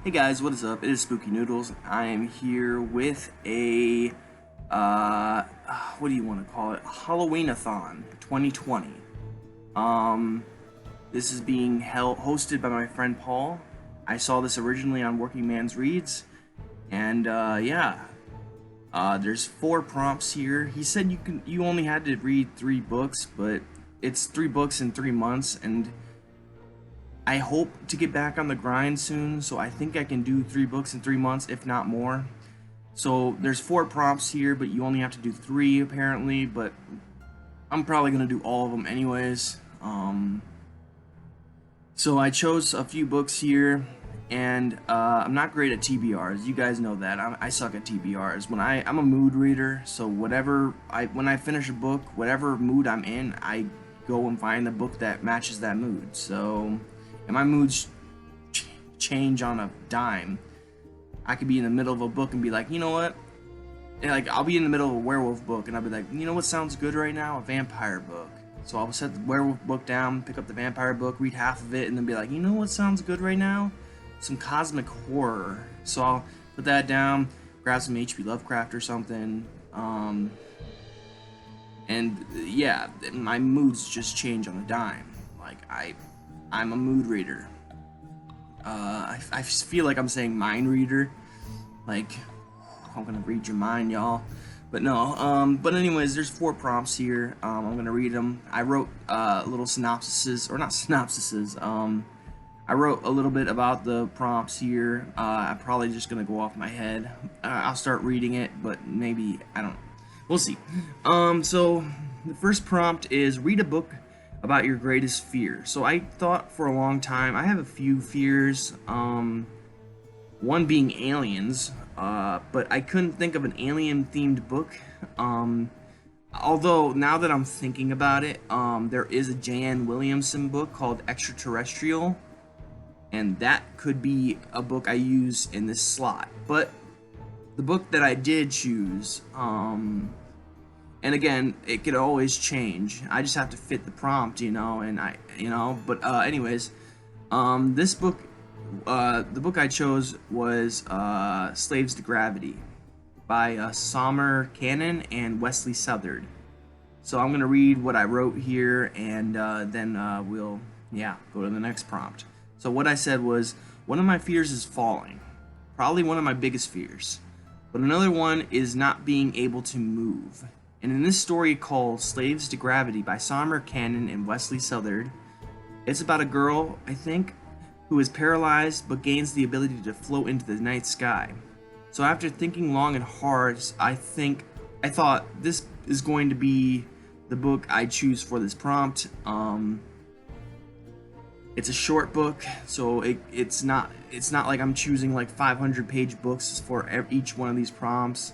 Hey guys, what is up? It is Spooky Noodles. I am here with what do you want to call it? Halloween-a-thon 2020. Um, this is being hosted by my friend Paul. I saw this originally on Working Man's Reads, and there's four prompts here. He said you only had to read three books, but it's three books in 3 months, and I hope to get back on the grind soon, so I think I can do three books in 3 months, if not more. So there's four prompts here, but you only have to do three apparently, but I'm probably gonna do all of them anyways. So I chose a few books here, and I'm not great at TBRs. You guys know that. I suck at TBRs. I'm a mood reader, so when I finish a book, whatever mood I'm in, I go and find the book that matches that mood. So, and my moods change on a dime. I could be in the middle of a book and be like, you know what? And like I'll be in the middle of a werewolf book, and I'll be like, you know what sounds good right now? A vampire book. So I'll set the werewolf book down, pick up the vampire book, read half of it, and then be like, you know what sounds good right now? Some cosmic horror. So I'll put that down, grab some H.P. Lovecraft or something, and yeah, my moods just change on a dime. Like I'm a mood reader. I feel like I'm saying mind reader, like I'm gonna read your mind, y'all. But no, but anyways, there's four prompts here. I'm gonna read them. I wrote little synopsises, or not synopsises. I wrote a little bit about the prompts here. I'm probably just gonna go off my head. I'll start reading it, but maybe I don't. We'll see. So the first prompt is read a book about your greatest fear. So I thought for a long time. I have a few fears. One being aliens, but I couldn't think of an alien-themed book. Although now that I'm thinking about it, there is a Jan Williamson book called Extraterrestrial, and that could be a book I use in this slot. But the book that I did choose, and again, it could always change. I just have to fit the prompt, But anyways, this book, the book I chose was "Slaves to Gravity" by Sommer Cannon and Wesley Southard. So I'm gonna read what I wrote here, and then we'll go to the next prompt. So what I said was, one of my fears is falling, probably one of my biggest fears. But another one is not being able to move. And in this story called Slaves to Gravity by Sommer Cannon and Wesley Southard, it's about a girl, I think, who is paralyzed but gains the ability to float into the night sky. So after thinking long and hard, I thought this is going to be the book I choose for this prompt. It's a short book, so it's not like I'm choosing like 500-page books for each one of these prompts.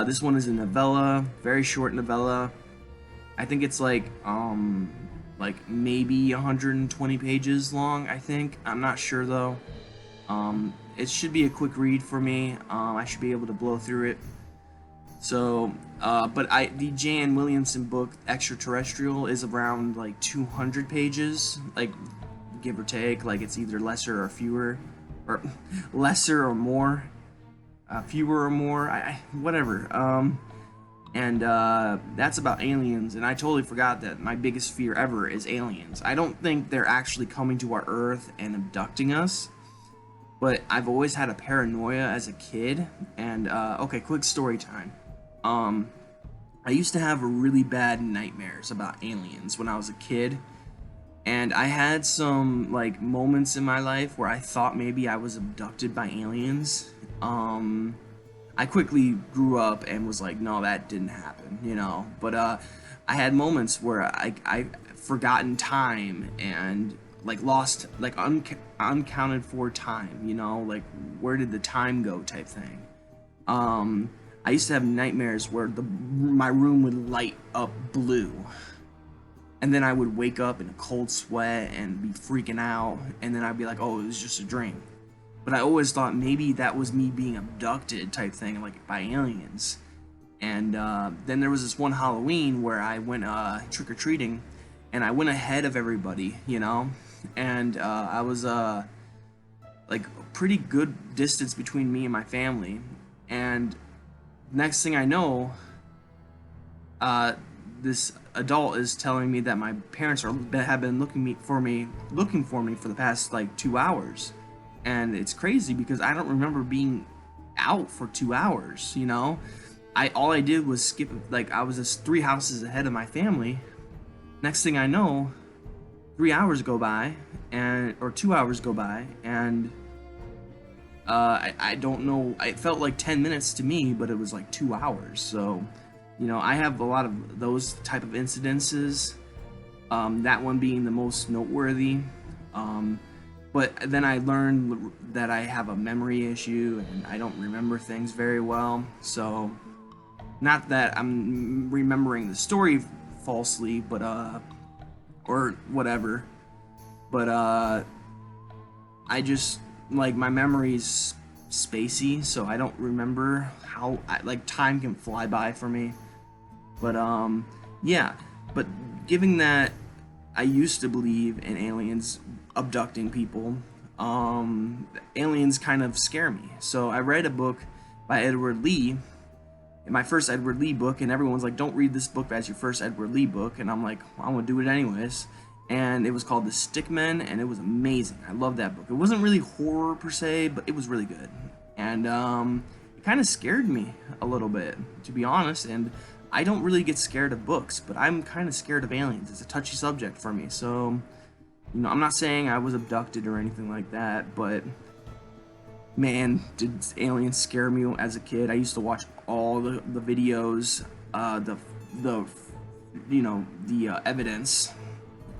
This one is a novella, very short novella. I think it's like maybe 120 pages long. I think, I'm not sure though. It should be a quick read for me. I should be able to blow through it. So, the Jan Williamson book Extraterrestrial is around like 200 pages, like give or take. Like it's either lesser or fewer, or lesser or more, fewer or more. Whatever. And that's about aliens, and I totally forgot that my biggest fear ever is aliens. I don't think they're actually coming to our Earth and abducting us, but I've always had a paranoia as a kid. And okay, quick story time. I used to have really bad nightmares about aliens when I was a kid, and I had some like moments in my life where I thought maybe I was abducted by aliens. I quickly grew up and was like, no, that didn't happen, But I had moments where I forgotten time and like lost like uncounted for time, like where did the time go type thing. I used to have nightmares where my room would light up blue, and then I would wake up in a cold sweat and be freaking out, and then I'd be like, oh, it was just a dream. But I always thought maybe that was me being abducted type thing, like by aliens. And then there was this one Halloween where I went trick-or-treating, and I went ahead of everybody, and I was like a pretty good distance between me and my family. And next thing I know, this adult is telling me that my parents have been looking for me for the past like 2 hours. And it's crazy because I don't remember being out for 2 hours. All I did was skip, like I was just 3 houses ahead of my family. Next thing I know, 3 hours go by, or 2 hours go by, and I don't know. It felt like 10 minutes to me, but it was like 2 hours. So, I have a lot of those type of incidences. That one being the most noteworthy. But then I learned that I have a memory issue and I don't remember things very well. So, not that I'm remembering the story falsely, but or whatever. But I just, like, my memory's spacey, so I don't remember how time can fly by for me. But yeah. But given that I used to believe in aliens abducting people, aliens kind of scare me. So I read a book by Edward Lee, my first Edward Lee book, and everyone's like, don't read this book as your first Edward Lee book, and I'm like, well, I'm gonna do it anyways. And it was called The Stickmen, and it was amazing. I love that book. It wasn't really horror per se, but it was really good. And it kind of scared me a little bit, to be honest. And I don't really get scared of books, but I'm kind of scared of aliens. It's a touchy subject for me. So, I'm not saying I was abducted or anything like that, but man, did aliens scare me as a kid. I used to watch all the videos, the evidence.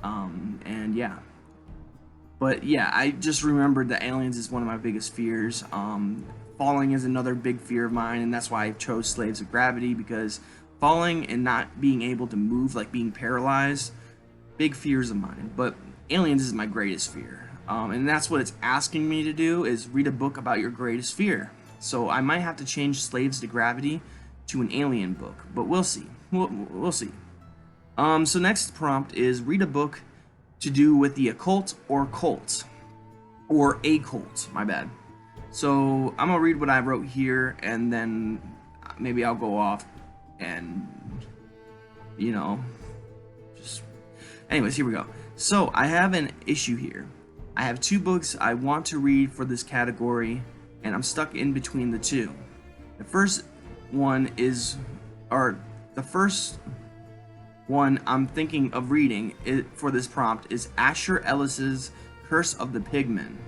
And yeah. But yeah, I just remembered that aliens is one of my biggest fears. Falling is another big fear of mine, and that's why I chose Slaves of Gravity, because falling and not being able to move, like being paralyzed, big fears of mine. But aliens is my greatest fear. And that's what it's asking me to do, is read a book about your greatest fear. So I might have to change Slaves to Gravity to an alien book, but we'll see. We'll see. So next prompt is read a book to do with the occult or cult. Or a cult, my bad. So I'm gonna read what I wrote here, and then maybe I'll go off and, just... Anyways, here we go. So I have an issue here. I have 2 books I want to read for this category, and I'm stuck in between the 2. The first one I'm thinking of reading for this prompt is Asher Ellis's Curse of the Pigmen.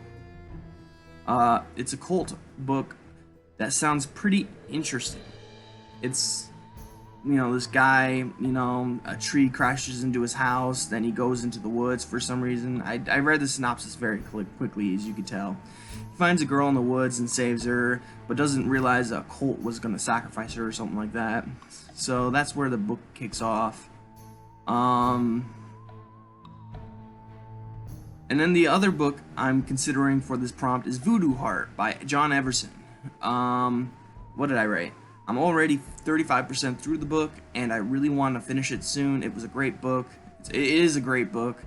It's a cult book that sounds pretty interesting. It's, this guy, a tree crashes into his house, then he goes into the woods for some reason. I read the synopsis very quickly, as you could tell. He finds a girl in the woods and saves her, but doesn't realize a cult was going to sacrifice her or something like that. So that's where the book kicks off. And then the other book I'm considering for this prompt is Voodoo Heart by John Everson. What did I write? I'm already 35% through the book, and I really want to finish it soon. It was a great book. It is a great book.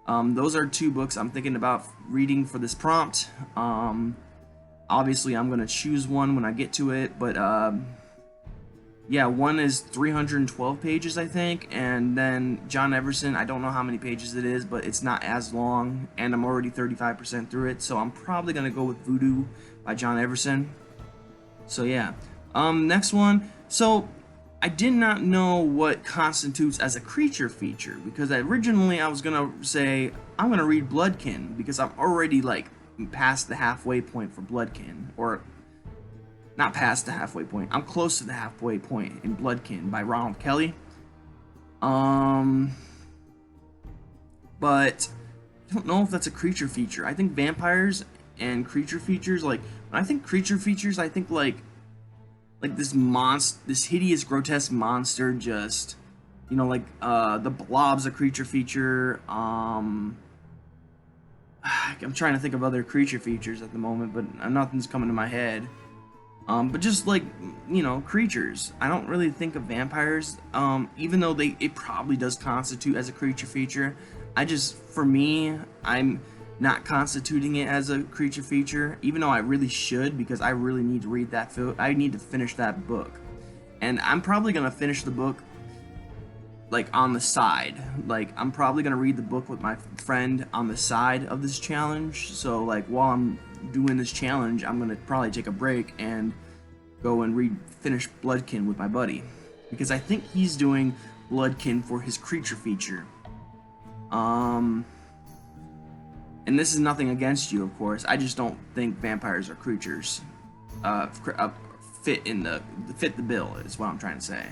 Those are 2 books I'm thinking about reading for this prompt. Obviously, I'm going to choose one when I get to it, but yeah, one is 312 pages, I think, and then John Everson, I don't know how many pages it is, but it's not as long, and I'm already 35% through it, so I'm probably going to go with Voodoo by John Everson. So yeah. Next one. So, I did not know what constitutes as a creature feature, because originally I was going to say, I'm going to read Bloodkin, because I'm already, past the halfway point for Bloodkin, or... not past the halfway point. I'm close to the halfway point in Bloodkin by Ronald Kelly. But I don't know if that's a creature feature. I think vampires and creature features, when I think creature features, I think like this hideous, grotesque monster, just, the Blob's a creature feature. I'm trying to think of other creature features at the moment, but nothing's coming to my head. But just creatures. I don't really think of vampires, even though it probably does constitute as a creature feature. For me, I'm not constituting it as a creature feature, even though I really should, because I really need to read that I need to finish that book. And I'm probably gonna finish the book like on the side. Like I'm probably gonna read the book with my friend on the side of this challenge. So like while I'm doing this challenge, I'm gonna probably take a break and go and finish Bloodkin with my buddy, because I think he's doing Bloodkin for his creature feature. And this is nothing against you, of course. I just don't think vampires are creatures. Fit the bill is what I'm trying to say.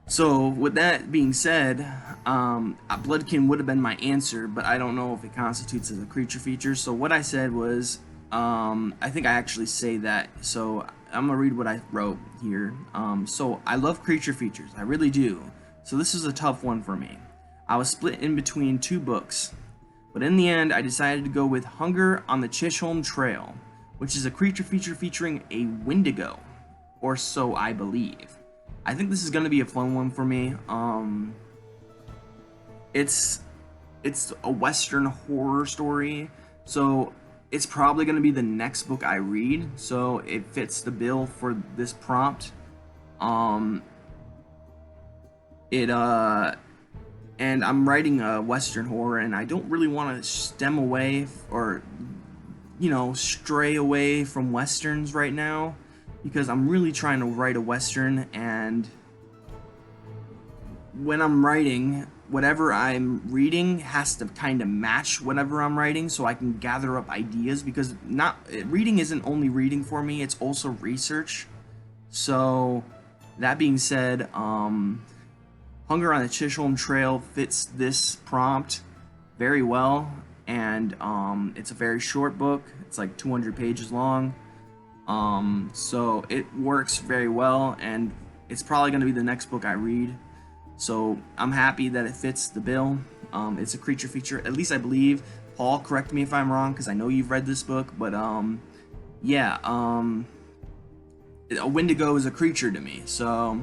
So with that being said, Bloodkin would have been my answer, but I don't know if it constitutes as a creature feature. So what I said was, I think I actually say that. So I'm gonna read what I wrote here. So I love creature features, I really do. So this is a tough one for me. I was split in between two books, but in the end I decided to go with Hunger on the Chisholm Trail, which is a creature feature featuring a Wendigo, or so I believe. I think this is gonna be a fun one for me. It's a Western horror story, so it's probably gonna be the next book I read, so it fits the bill for this prompt. And I'm writing a Western horror, and I don't really want to stem away or, stray away from Westerns right now, because I'm really trying to write a Western, and when I'm writing, whatever I'm reading has to kind of match whatever I'm writing, so I can gather up ideas, because reading isn't only reading for me, it's also research. So that being said, Hunger on the Chisholm Trail fits this prompt very well, and it's a very short book. It's like 200 pages long, so it works very well, and it's probably going to be the next book I read. So I'm happy that it fits the bill. It's a creature feature, at least I believe. Paul, correct me if I'm wrong, because I know you've read this book, but yeah, a Wendigo is a creature to me, so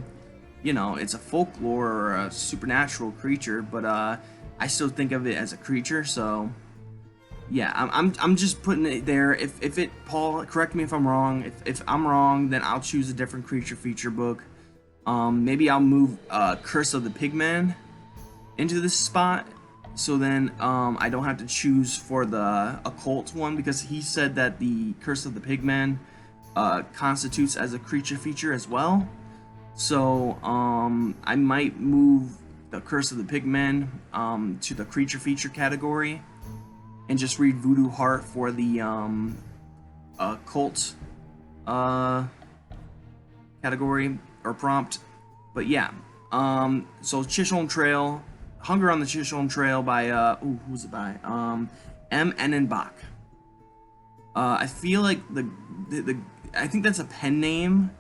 it's a folklore or a supernatural creature, but I still think of it as a creature. So yeah, I'm just putting it there. If it, Paul, correct me if I'm wrong. If I'm wrong, then I'll choose a different creature feature book. Maybe I'll move Curse of the Pigman into this spot, so then I don't have to choose for the occult one, because he said that the Curse of the Pigman constitutes as a creature feature as well. So I might move the Curse of the Pigmen to the creature feature category, and just read Voodoo Heart for the cult category or prompt. But yeah, so Chisholm Trail, Hunger on the Chisholm Trail by who's it by? M. Ennenbach. I feel like I think that's a pen name,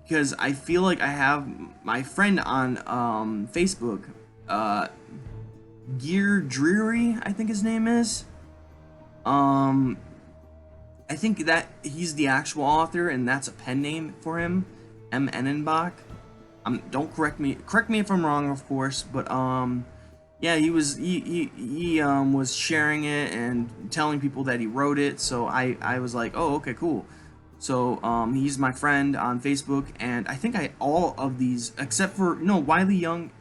because I feel like I have my friend on Facebook, Gear Dreary, I think his name is. I think that he's the actual author, and that's a pen name for him, M. Ennenbach. Don't correct me if I'm wrong, of course, but yeah, he was sharing it and telling people that he wrote it, so I was like, oh, okay, cool. So he's my friend on Facebook, and I think all of these, except for Wiley Young,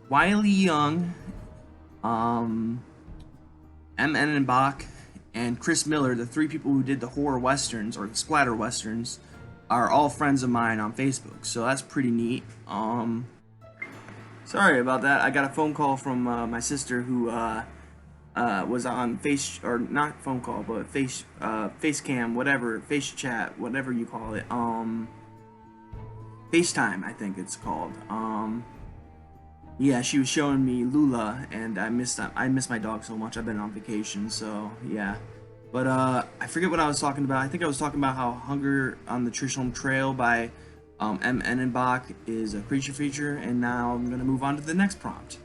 Wiley Young, M. Ennenbach, and Chris Miller, the three people who did the horror westerns or the splatter westerns, are all friends of mine on Facebook. So that's pretty neat. Sorry about that. I got a phone call from my sister who was on not phone call, but face cam, whatever, face chat, whatever you call it, FaceTime, I think it's called. Yeah, she was showing me Lula, and I missed my dog so much. I've been on vacation, so yeah. But I forget what I was talking about. I think I was talking about how Hunger on the Chisholm Trail by M. Ennenbach is a creature feature, and now I'm gonna move on to the next prompt.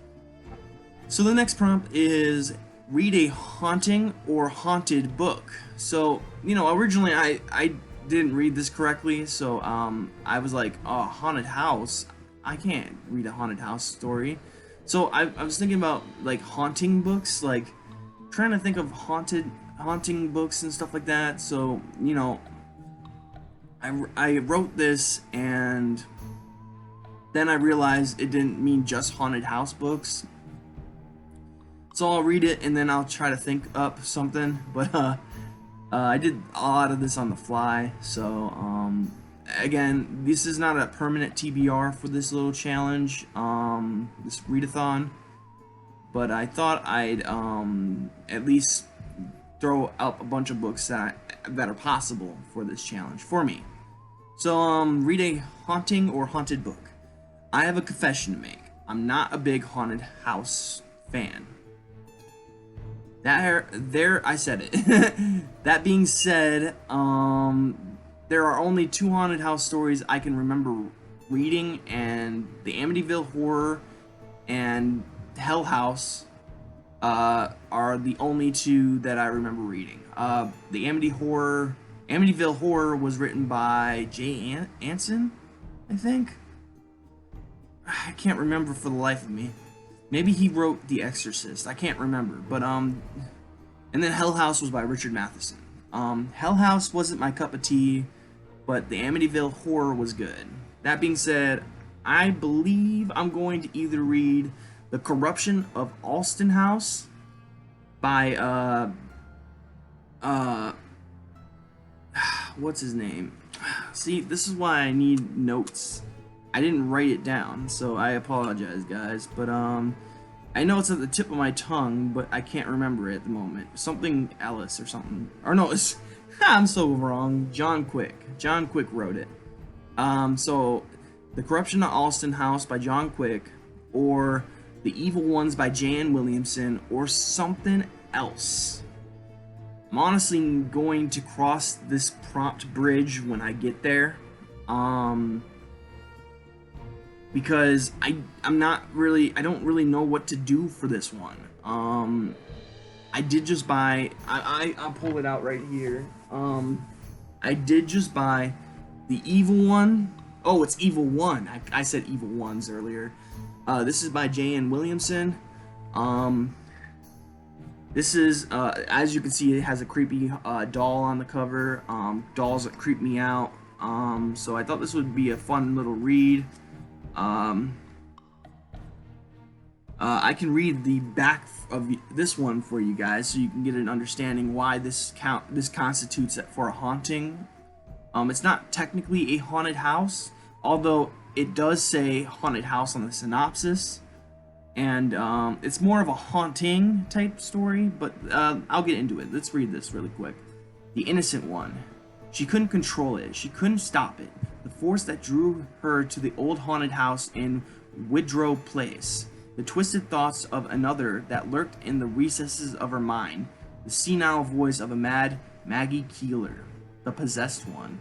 So the next prompt is read a haunting or haunted book. So, originally I didn't read this correctly, so I was like, oh, haunted house. I can't read a haunted house story. So I was thinking about like haunting books, like trying to think of haunting books and stuff like that. So I wrote this, and then I realized it didn't mean just haunted house books. So I'll read it and then I'll try to think up something. But I did a lot of this on the fly. So again, this is not a permanent TBR for this little challenge, this readathon. But I thought I'd at least throw out a bunch of books that are possible for this challenge for me. So read a haunting or haunted book. I have a confession to make. I'm not a big haunted house fan. There, I said it. That being said, there are only 2 haunted house stories I can remember reading, and the Amityville Horror and Hell House are the only 2 that I remember reading. The Amityville Horror was written by Jay Anson, I think. I can't remember for the life of me. Maybe he wrote The Exorcist. I can't remember. But and then Hell House was by Richard Matheson. Hell House wasn't my cup of tea, but the Amityville Horror was good. That being said, I believe I'm going to either read The Corruption of Alston House by what's his name? See, this is why I need notes. I didn't write it down, so I apologize, guys. But I know it's at the tip of my tongue, but I can't remember it at the moment. Something Ellis or something. Or no, it's I'm so wrong. John Quick. John Quick wrote it. So The Corruption of Alston House by John Quick, or The Evil Ones by Jan Williamson, or something else. I'm honestly going to cross this prompt bridge when I get there. Because I don't really know what to do for this one. I did just buy, I'll pull it out right here. I did just buy The Evil One. Oh, it's Evil One. I said Evil Ones earlier. This is by Jan Williamson. This is, as you can see, it has a creepy doll on the cover. Dolls that creep me out. So I thought this would be a fun little read. I can read the back of this one for you guys, so you can get an understanding why this constitutes for a haunting. It's not technically a haunted house, although it does say haunted house on the synopsis, and it's more of a haunting type story. But I'll get into it. Let's read this really quick. The Innocent One. She couldn't control it. She couldn't stop it. The force that drew her to the old haunted house in Widrow Place. The twisted thoughts of another that lurked in the recesses of her mind. The senile voice of a mad Maggie Keeler. The Possessed One.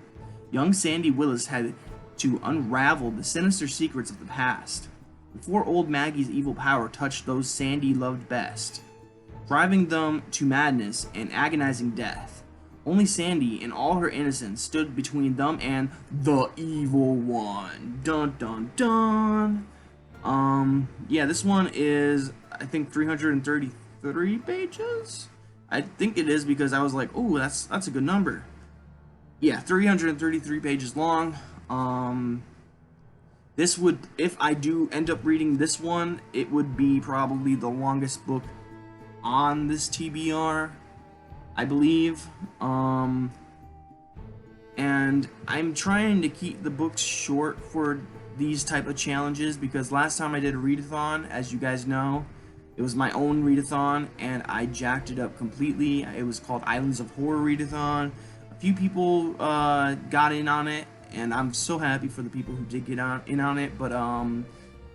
Young Sandy Willis had to unravel the sinister secrets of the past, before old Maggie's evil power touched those Sandy loved best, driving them to madness and agonizing death. Only Sandy, in all her innocence, stood between them and the Evil One. Dun dun dun. Yeah, this one is, I think, 333 pages? I think it is, because I was like, oh, that's a good number. Yeah, 333 pages long. This would, if I do end up reading this one, it would be probably the longest book on this TBR, I believe. And I'm trying to keep the books short for these type of challenges, because last time I did a readathon, as you guys know, it was my own readathon, and I jacked it up completely. It was called Islands of Horror Readathon. A few people got in on it, and I'm so happy for the people who did get in on it, but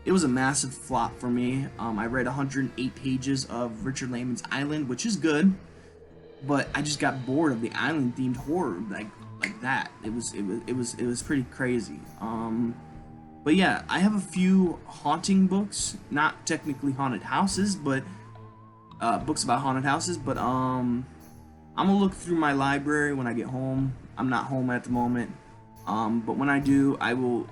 it was a massive flop for me. I read 108 pages of Richard Lehman's Island, which is good, but I just got bored of the island themed horror like that. It was pretty crazy. But yeah, I have a few haunting books, not technically haunted houses, but books about haunted houses. But I'm gonna look through my library when I get home. I'm not home at the moment, but when I do, I will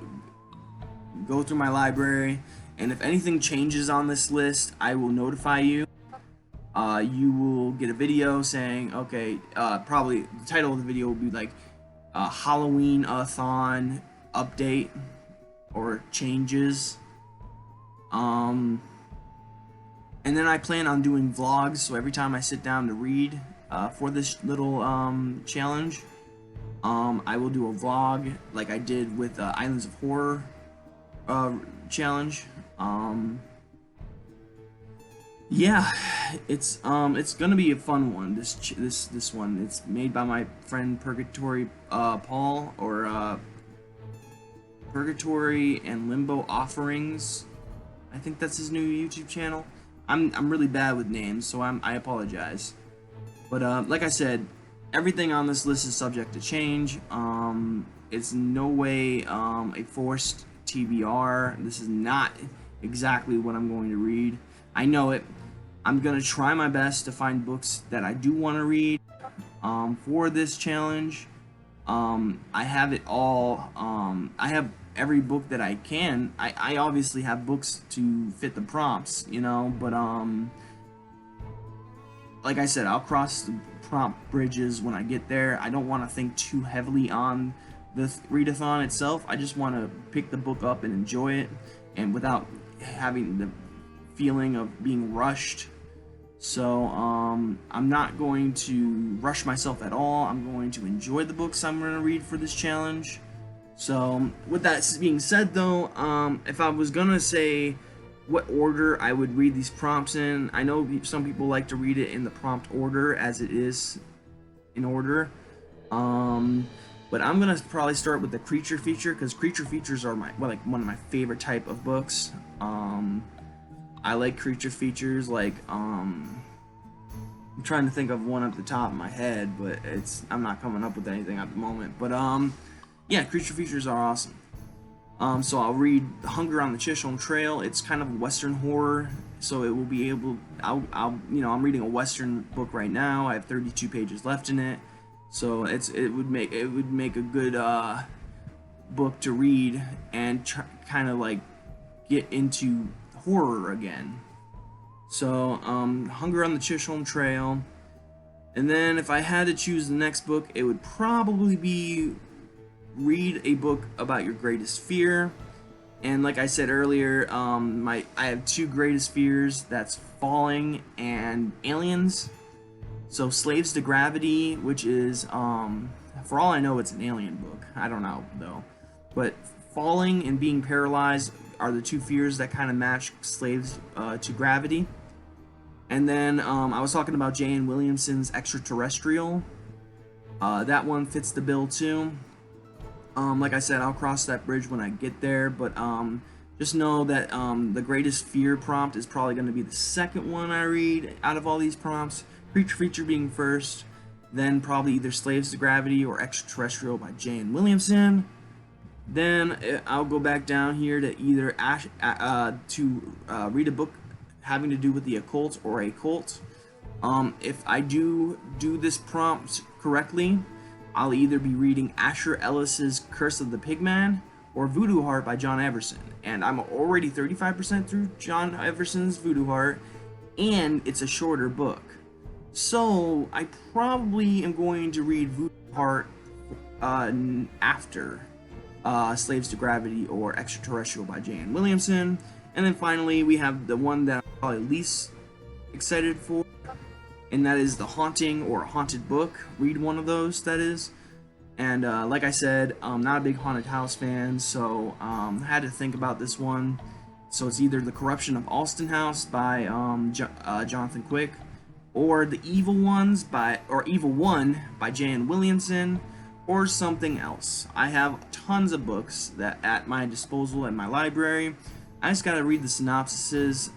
go through my library And if anything changes on this list, I will notify you. You will get a video saying, okay, probably the title of the video will be like Halloween Thon update or changes. And then I plan on doing vlogs, so every time I sit down to read for this little challenge, I will do a vlog like I did with Islands of Horror challenge. Yeah, it's gonna be a fun one. This one. It's made by my friend Purgatory Paul, or Purgatory and Limbo Offerings. I think that's his new YouTube channel. I'm really bad with names, so I apologize. But like I said, everything on this list is subject to change. It's no way a forced TBR. This is not exactly what I'm going to read. I know it. I'm gonna try my best to find books that I do want to read for this challenge. I have it all. I have every book that I can. I obviously have books to fit the prompts, you know, but like I said, I'll cross the prompt bridges when I get there. I don't want to think too heavily on the readathon itself. I just want to pick the book up and enjoy it, and without having the feeling of being rushed. So I'm not going to rush myself at all. I'm going to enjoy the books I'm going to read for this challenge. So with that being said, though, if I was gonna say what order I would read these prompts in, I know some people like to read it in the prompt order as it is in order, but I'm gonna probably start with the creature feature, because creature features are like one of my favorite type of books. I like creature features, like I'm trying to think of one at the top of my head, but I'm not coming up with anything at the moment. But yeah, creature features are awesome. So I'll read Hunger on the Chisholm Trail. It's kind of a Western horror, so it will be able. I'm reading a Western book right now. I have 32 pages left in it, so it would make a good book to read and kind of like get into horror again. So Hunger on the Chisholm Trail, and then if I had to choose the next book, it would probably be read a book about your greatest fear. And like I said earlier, I have two greatest fears. That's falling and aliens. So Slaves to Gravity, which is for all I know, it's an alien book. I don't know though. But falling and being paralyzed are the two fears that kind of match Slaves to Gravity. And then I was talking about J.N. Williamson's Extraterrestrial. That one fits the bill too. Like I said, I'll cross that bridge when I get there, but just know that the greatest fear prompt is probably going to be the second one I read out of all these prompts. Creature feature being first, then probably either Slaves to Gravity or Extraterrestrial by J.N. Williamson. Then I'll go back down here to either read a book having to do with the occult or a cult. If I do this prompt correctly, I'll either be reading Asher Ellis's Curse of the Pigman or Voodoo Heart by John Everson. And I'm already 35% through John Everson's Voodoo Heart, and it's a shorter book. So I probably am going to read Voodoo Heart after Slaves to Gravity or Extraterrestrial by J.N. Williamson. And then finally, we have the one that I'm probably least excited for, and that is The Haunting or Haunted Book. Read one of those, that is. And like I said, I'm not a big haunted house fan, so I had to think about this one. So it's either The Corruption of Alston House by Jonathan Quick, or The Evil One by J.N. Williamson, or something else. I have tons of books that at my disposal in my library. I just gotta read the synopsises.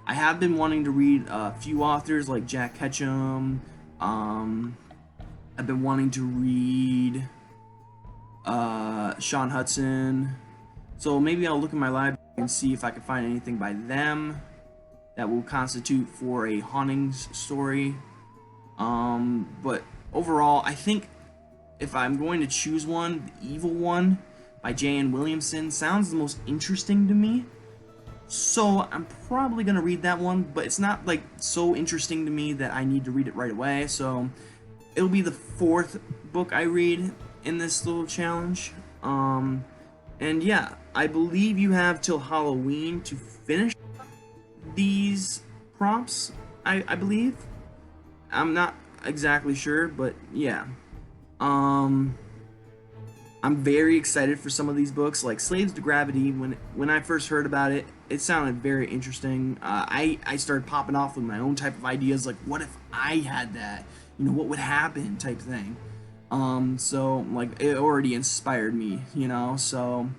I have been wanting to read a few authors like Jack Ketchum. I've been wanting to read Sean Hudson. So maybe I'll look in my library and see if I can find anything by them that will constitute for a hauntings story. But overall, I think if I'm going to choose one, The Evil One by J.N. Williamson sounds the most interesting to me. So I'm probably gonna read that one, but it's not like so interesting to me that I need to read it right away. So it'll be the fourth book I read in this little challenge. And yeah, I believe you have till Halloween to finish these prompts. I believe. I'm not exactly sure, but yeah. Um, I'm very excited for some of these books, like Slaves to Gravity. When I first heard about it, it sounded very interesting. I started popping off with my own type of ideas, like what if I had that? You know, what would happen, type thing. So like it already inspired me, you know. So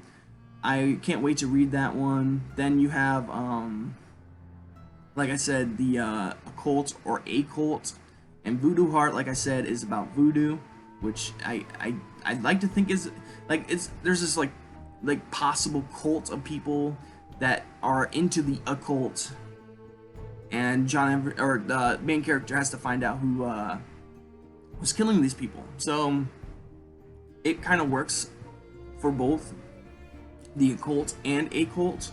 I can't wait to read that one. Then you have like I said, the occult or occult, and Voodoo Heart, like I said, is about voodoo, which I'd like to think is like there's this like possible cult of people that are into the occult, and or the main character has to find out who was killing these people. So it kind of works for both the occult and occult.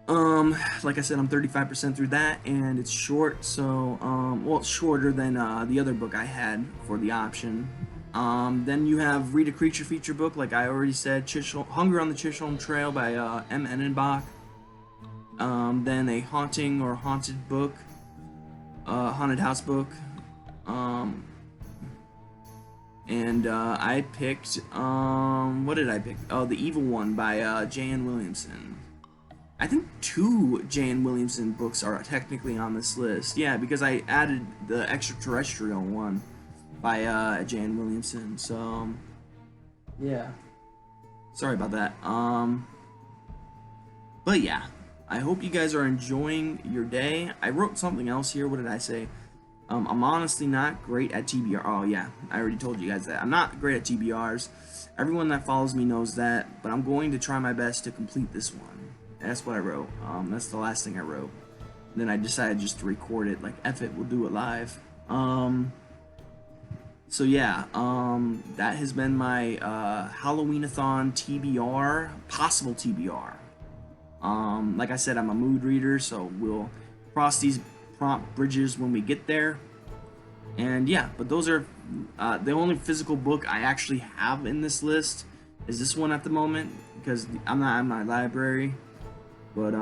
Like I said, I'm 35% through that, and it's short, so, well, it's shorter than, the other book I had for the option. Then you have Read a Creature feature book, like I already said, Hunger on the Chisholm Trail by, M. Ennenbach. Then a haunting or haunted book, haunted house book. And I picked, what did I pick? Oh, The Evil One by, J.N. Williamson. I think 2 J.N. Williamson books are technically on this list. Yeah, because I added the extraterrestrial one by J.N. Williamson. So, yeah. Sorry about that. But yeah, I hope you guys are enjoying your day. I wrote something else here. What did I say? I'm honestly not great at TBR. Oh yeah, I already told you guys that. I'm not great at TBRs. Everyone that follows me knows that, but I'm going to try my best to complete this one. That's what I wrote. That's the last thing I wrote. Then I decided just to record it. Like, F it, we'll do it live. So yeah, that has been my Halloween-a-thon TBR, possible TBR. Like I said, I'm a mood reader, so we'll cross these prompt bridges when we get there. And yeah, but those are the only physical book I actually have in this list is this one at the moment, because I'm not in my library. But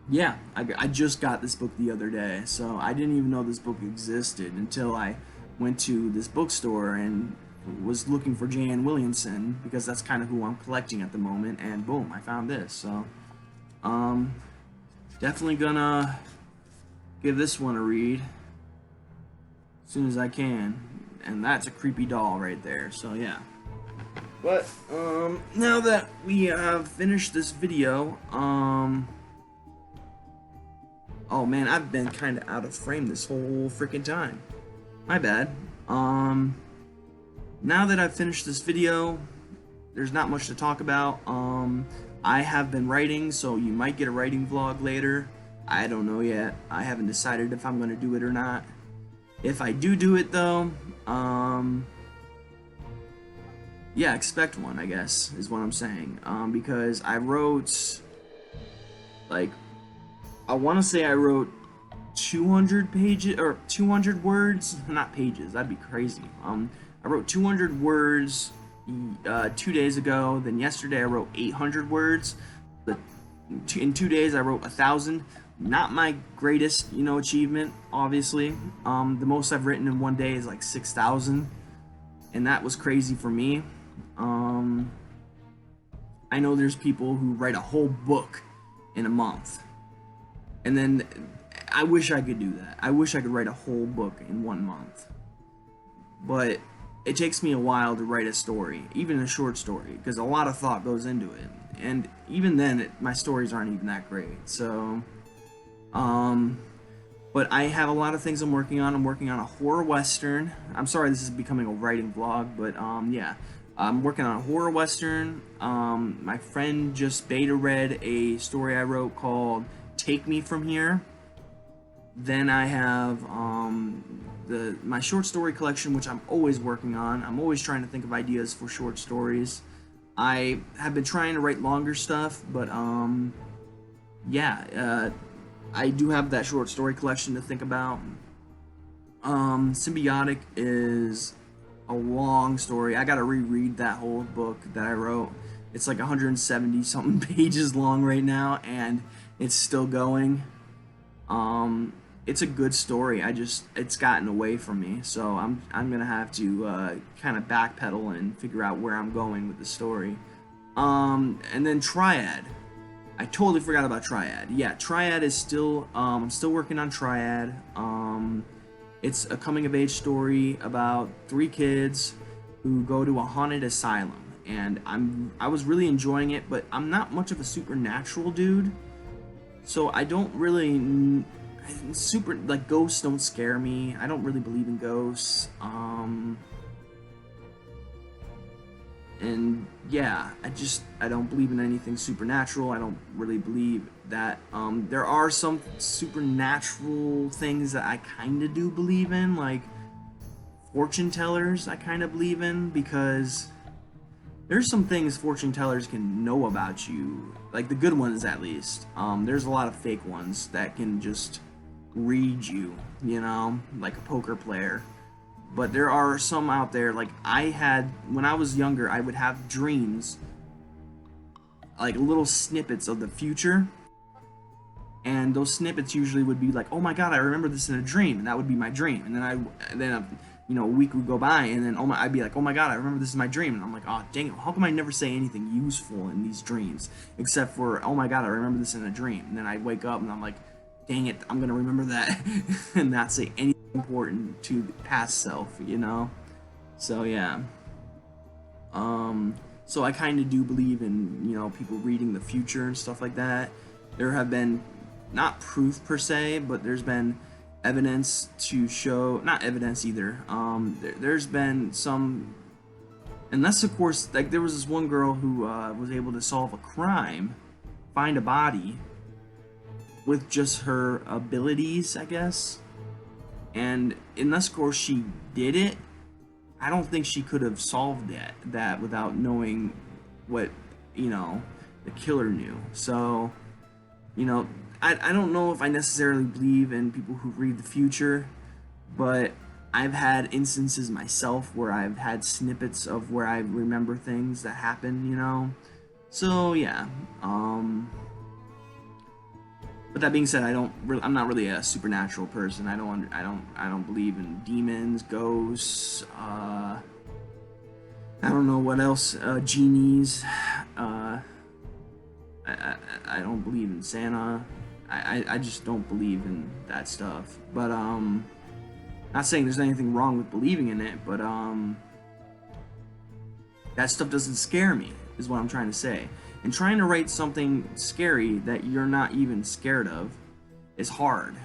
yeah, I just got this book the other day, so I didn't even know this book existed until I went to this bookstore and was looking for J.N. Williamson, because that's kind of who I'm collecting at the moment, and boom, I found this. So definitely gonna give this one a read as soon as I can. And that's a creepy doll right there, so yeah. But, now that we have finished this video, oh man, I've been kind of out of frame this whole freaking time. My bad. Now that I've finished this video, there's not much to talk about. I have been writing, so you might get a writing vlog later. I don't know yet. I haven't decided if I'm gonna do it or not. If I do it though, yeah, expect one, I guess, is what I'm saying. Because I wrote, like, I want to say I wrote 200 pages, or 200 words, not pages, that'd be crazy. I wrote 200 words 2 days ago, then yesterday I wrote 800 words. In 2 days I wrote 1,000. Not my greatest, achievement, obviously. The most I've written in one day is like 6,000, and that was crazy for me. I know there's people who write a whole book in a month, and then I wish I could do that. I wish I could write a whole book in 1 month, but it takes me a while to write a story, even a short story, because a lot of thought goes into it, and even then my stories aren't even that great. So but I have a lot of things I'm working on. I'm working on a horror western. I'm sorry this is becoming a writing vlog, but yeah, I'm working on a horror western. My friend just beta read a story I wrote called Take Me From Here. Then I have my short story collection, which I'm always working on. I'm always trying to think of ideas for short stories. I have been trying to write longer stuff, but yeah, I do have that short story collection to think about. Symbiotic is a long story. I gotta reread that whole book that I wrote. It's like 170 something pages long right now, and it's still going. Um, it's a good story. It's gotten away from me, so I'm gonna have to kind of backpedal and figure out where I'm going with the story. And then Triad. I totally forgot about Triad. Yeah, Triad is still I'm still working on Triad. It's a coming of age story about three kids who go to a haunted asylum, and I was really enjoying it, but I'm not much of a supernatural dude, so I don't really super like ghosts don't scare me. I don't really believe in ghosts. And yeah, I don't believe in anything supernatural. I don't really believe that there are some supernatural things that I kind of do believe in, like fortune tellers. I kind of believe in because there's some things fortune tellers can know about you, like the good ones at least. There's a lot of fake ones that can just read you, like a poker player. But there are some out there, like when I was younger, I would have dreams, like little snippets of the future. And those snippets usually would be like, oh my god, I remember this in a dream, and that would be my dream. And then a week would go by, and then I'd be like, oh my god, I remember this is my dream, and I'm like, oh dang it, how come I never say anything useful in these dreams, except for, oh my god, I remember this in a dream. And then I wake up and I'm like, dang it, I'm gonna remember that and not say anything important to the past self. So yeah. So I kind of do believe in people reading the future and stuff like that. There have been not proof per se, but there's been evidence to show, not evidence either. There's been some, unless of course, like there was this one girl who was able to solve a crime, find a body with just her abilities, I guess. And unless, of course, she did it, I don't think she could have solved that without knowing what, the killer knew. So, I don't know if I necessarily believe in people who read the future, but I've had instances myself where I've had snippets of where I remember things that happen. So, yeah. But that being said, I'm not really a supernatural person. I don't believe in demons, ghosts. I don't know what else. Genies. I don't believe in Santa. I just don't believe in that stuff. But not saying there's anything wrong with believing in it, but that stuff doesn't scare me, is what I'm trying to say. And trying to write something scary that you're not even scared of is hard.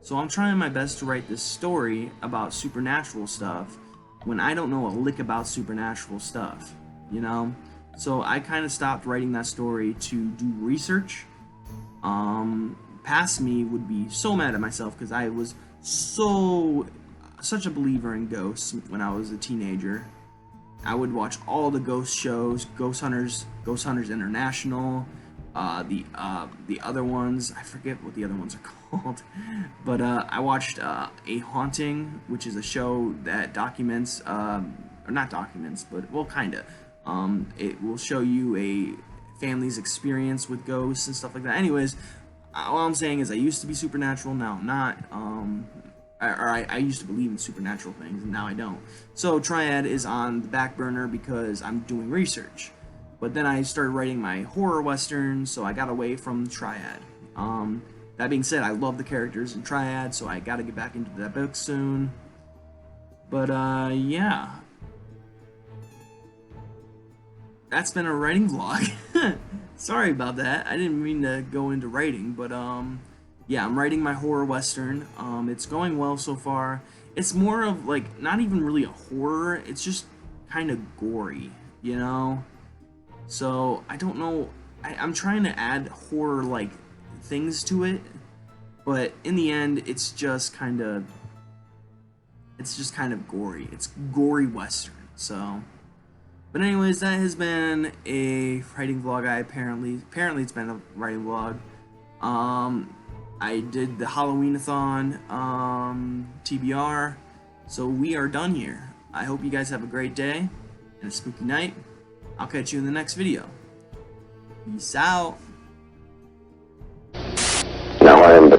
So I'm trying my best to write this story about supernatural stuff when I don't know a lick about supernatural stuff. So I kind of stopped writing that story to do research. Past me would be so mad at myself because I was such a believer in ghosts when I was a teenager. I would watch all the ghost shows, Ghost Hunters International, the other ones. I forget what the other ones are called, but I watched A Haunting, which is a show that documents, or not documents, but well, kinda. It will show you a family's experience with ghosts and stuff like that. Anyways, all I'm saying is I used to be supernatural, now I'm not. I used to believe in supernatural things, and now I don't. So Triad is on the back burner because I'm doing research. But then I started writing my horror westerns, so I got away from Triad. That being said, I love the characters in Triad, so I gotta get back into that book soon. But yeah. That's been a writing vlog. Sorry about that. I didn't mean to go into writing, but yeah, I'm writing my horror western. It's going well so far. It's more of like not even really a horror. It's just kind of gory. So I don't know. I'm trying to add horror-like things to it, but in the end, it's just kind of gory. It's gory western. So, but anyways, that has been a writing vlog. Apparently it's been a writing vlog. I did the Halloween-a-thon TBR. So we are done here. I hope you guys have a great day and a spooky night. I'll catch you in the next video. Peace out. Now I am the